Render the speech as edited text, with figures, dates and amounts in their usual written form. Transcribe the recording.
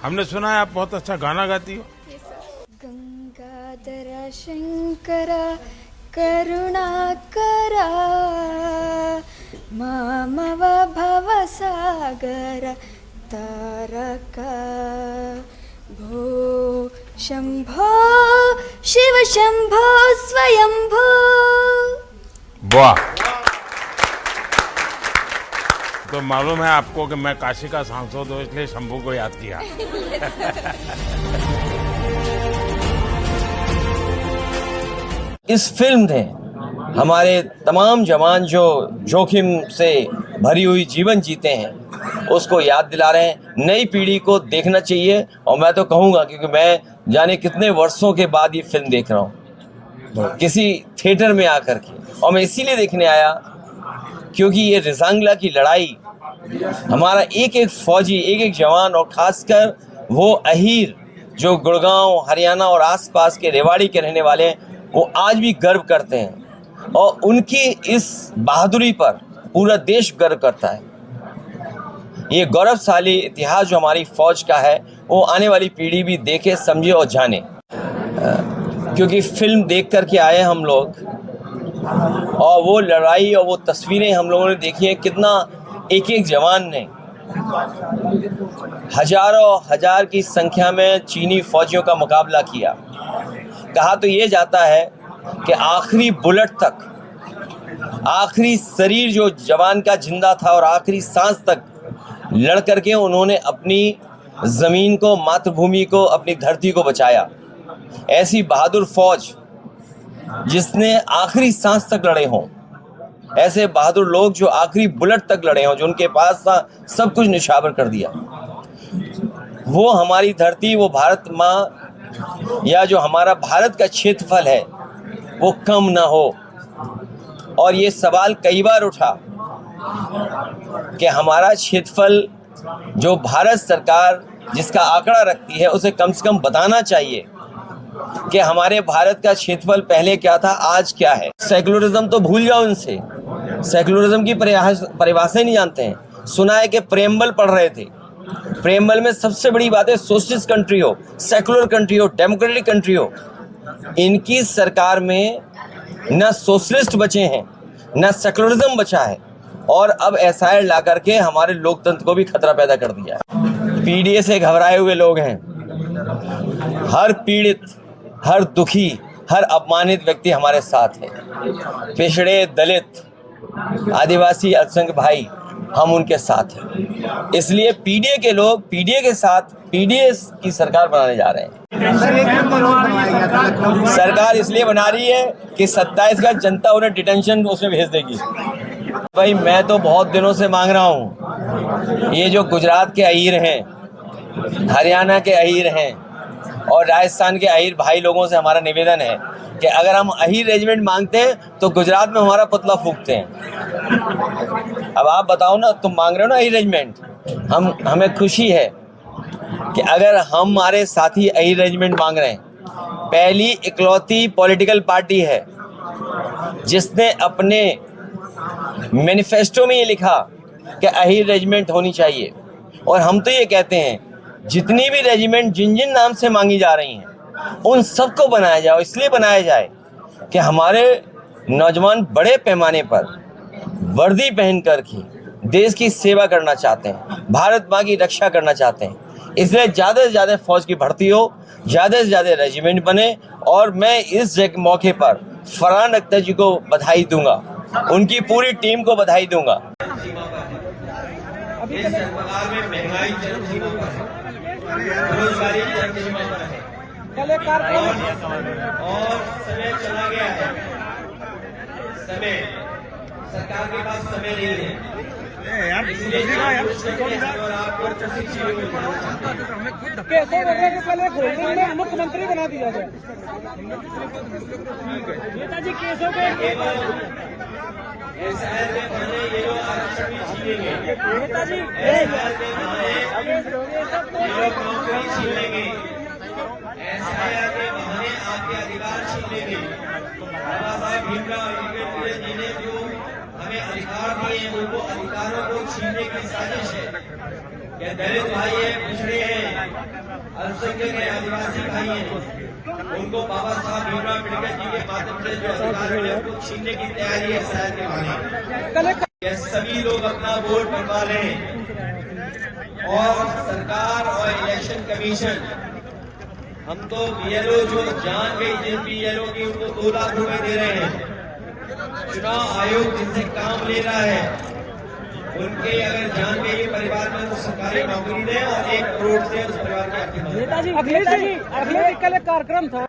हमने सुना है आप बहुत अच्छा गाना गाती हो। गंगाधर शंकर करुणाकरा मामव भवसागर तारका भो शंभो शिव शंभो स्वयंभो। वाह। तो मालूम है आपको कि मैं काशी का सांसद हूँ, इसलिए शंभू को याद किया। इस फिल्म ने हमारे तमाम जवान जो जोखिम से भरी हुई जीवन जीते हैं उसको याद दिला रहे हैं। नई पीढ़ी को देखना चाहिए और मैं तो कहूँगा, क्योंकि मैं जाने कितने वर्षों के बाद ये फिल्म देख रहा हूँ किसी थिएटर में आकर के, और मैं इसीलिए देखने आया क्योंकि ये रिजांगला की लड़ाई हमारा एक एक फौजी, एक एक जवान, और खासकर वो अहीर जो गुड़गांव, हरियाणा और आसपास के रेवाड़ी के रहने वाले हैं, वो आज भी गर्व करते हैं और उनकी इस बहादुरी पर पूरा देश गर्व करता है। ये गौरवशाली इतिहास जो हमारी फौज का है वो आने वाली पीढ़ी भी देखे, समझे और जाने। क्योंकि फिल्म देख करके आए हम लोग और वो लड़ाई और वो तस्वीरें हम लोगों ने देखी हैं, कितना एक एक जवान ने हजारों हजार की संख्या में चीनी फौजियों का मुकाबला किया। कहा तो ये जाता है कि आखिरी बुलेट तक, आखिरी शरीर जो जवान का जिंदा था और आखिरी सांस तक लड़ करके उन्होंने अपनी ज़मीन को, मातृभूमि को, अपनी धरती को बचाया। ऐसी बहादुर फौज जिसने आखिरी सांस तक लड़े हों, ऐसे बहादुर लोग जो आखिरी बुलेट तक लड़े हों, जो उनके पास था सब कुछ निछावर कर दिया, वो हमारी धरती, वो भारत माँ या जो हमारा भारत का क्षेत्रफल है वो कम ना हो। और ये सवाल कई बार उठा कि हमारा क्षेत्रफल जो भारत सरकार जिसका आंकड़ा रखती है उसे कम से कम बताना चाहिए कि हमारे भारत का क्षेत्रफल पहले क्या था, आज क्या है। सेकुलरिज्म तो भूल जाओ इनसे, सेकुलरिज्म की परिभाषा ही नहीं जानते हैं। सुना है कि प्रेम्बल पढ़ रहे थे, प्रेम्बल में सबसे बड़ी बात है सोशलिस्ट कंट्री हो, सेकुलर कंट्री हो, डेमोक्रेटिक कंट्री हो। इनकी सरकार में न सोशलिस्ट बचे हैं न सेकुलरिज्म बचा है, और अब एसआईआर ला करके हमारे लोकतंत्र को भी खतरा पैदा कर दिया है। पीडीए से घबराए हुए लोग हैं। हर पीड़ित, हर दुखी, हर अपमानित व्यक्ति हमारे साथ है। पिछड़े, दलित, आदिवासी, अल्पसंख्यक भाई, हम उनके साथ हैं। इसलिए पीडीए के लोग पीडीए के साथ पीडीए की सरकार बनाने जा रहे हैं। सरकार इसलिए बना रही है कि 27 का जनता उन्हें डिटेंशन उसमें भेज देगी। भाई मैं तो बहुत दिनों से मांग रहा हूँ, ये जो गुजरात के अहीर हैं, हरियाणा के अहीर हैं और राजस्थान के अहीर भाई लोगों से हमारा निवेदन है कि अगर हम अहीर रेजिमेंट मांगते हैं तो गुजरात में हमारा पुतला फूंकते हैं। अब आप बताओ ना, तुम मांग रहे हो ना अहीर रेजिमेंट, हमें खुशी है कि अगर हमारे साथी अहीर रेजिमेंट मांग रहे हैं। पहली इकलौती पॉलिटिकल पार्टी है जिसने अपने मैनिफेस्टो में ये लिखा कि अहीर रेजिमेंट होनी चाहिए। और हम तो ये कहते हैं जितनी भी रेजिमेंट जिन जिन नाम से मांगी जा रही हैं उन सबको बनाया जाए। इसलिए बनाया जाए कि हमारे नौजवान बड़े पैमाने पर वर्दी पहन कर के देश की सेवा करना चाहते हैं, भारत माँ की रक्षा करना चाहते हैं। इसलिए ज़्यादा से ज़्यादा फौज की भर्ती हो, ज़्यादा से ज़्यादा रेजिमेंट बने। और मैं इस मौके पर फरहान अख्तर जी को बधाई दूंगा, उनकी पूरी टीम को बधाई दूंगा। इस सरकार में महंगाई चरम सीमा पर है, बेरोजगारी चरम सीमा पर है और समय चला गया है। समय, सरकार के पास समय नहीं है। इसलिए और आपको मुख्यमंत्री बना दिया गया। नेताजी केसों के एसआईआर में बने ये लोग आरक्षण भी छीनेंगे, नेताजी एसआईआर में बने ये लोग नौकरी छीन लेंगे, एसआईआर के बहाने आपके अधिकार छीन लेंगे। बाबा साहेब भीमराव अम्बेडकर जी ने जो हमें अधिकार दिए हैं उनको अधिकारों को छीनने की साजिश है। कि दलित भाई है, पिछड़े हैं, अल्पसंख्यक है, आदिवासी भाई हैं, उनको बाबा साहब भीमराव अम्बेडकर जी के माध्यम से जो अधिकार मिले उनको छीनने की तैयारी है शायद के बहाने। ये सभी लोग अपना वोट बनवा रहे हैं और सरकार और इलेक्शन कमीशन, हम तो बीएलओ जो जान गई जिन बीएलओ की उनको 2 लाख रुपए दे रहे हैं। चुनाव आयोग जिनसे काम ले रहा है उनके अगर जान गई परिवार में तो सरकारी नौकरी दें और 1 करोड़ से उस परिवार की आर्थिक मदद। नेताजी अगले दिन कल एक कार्यक्रम था।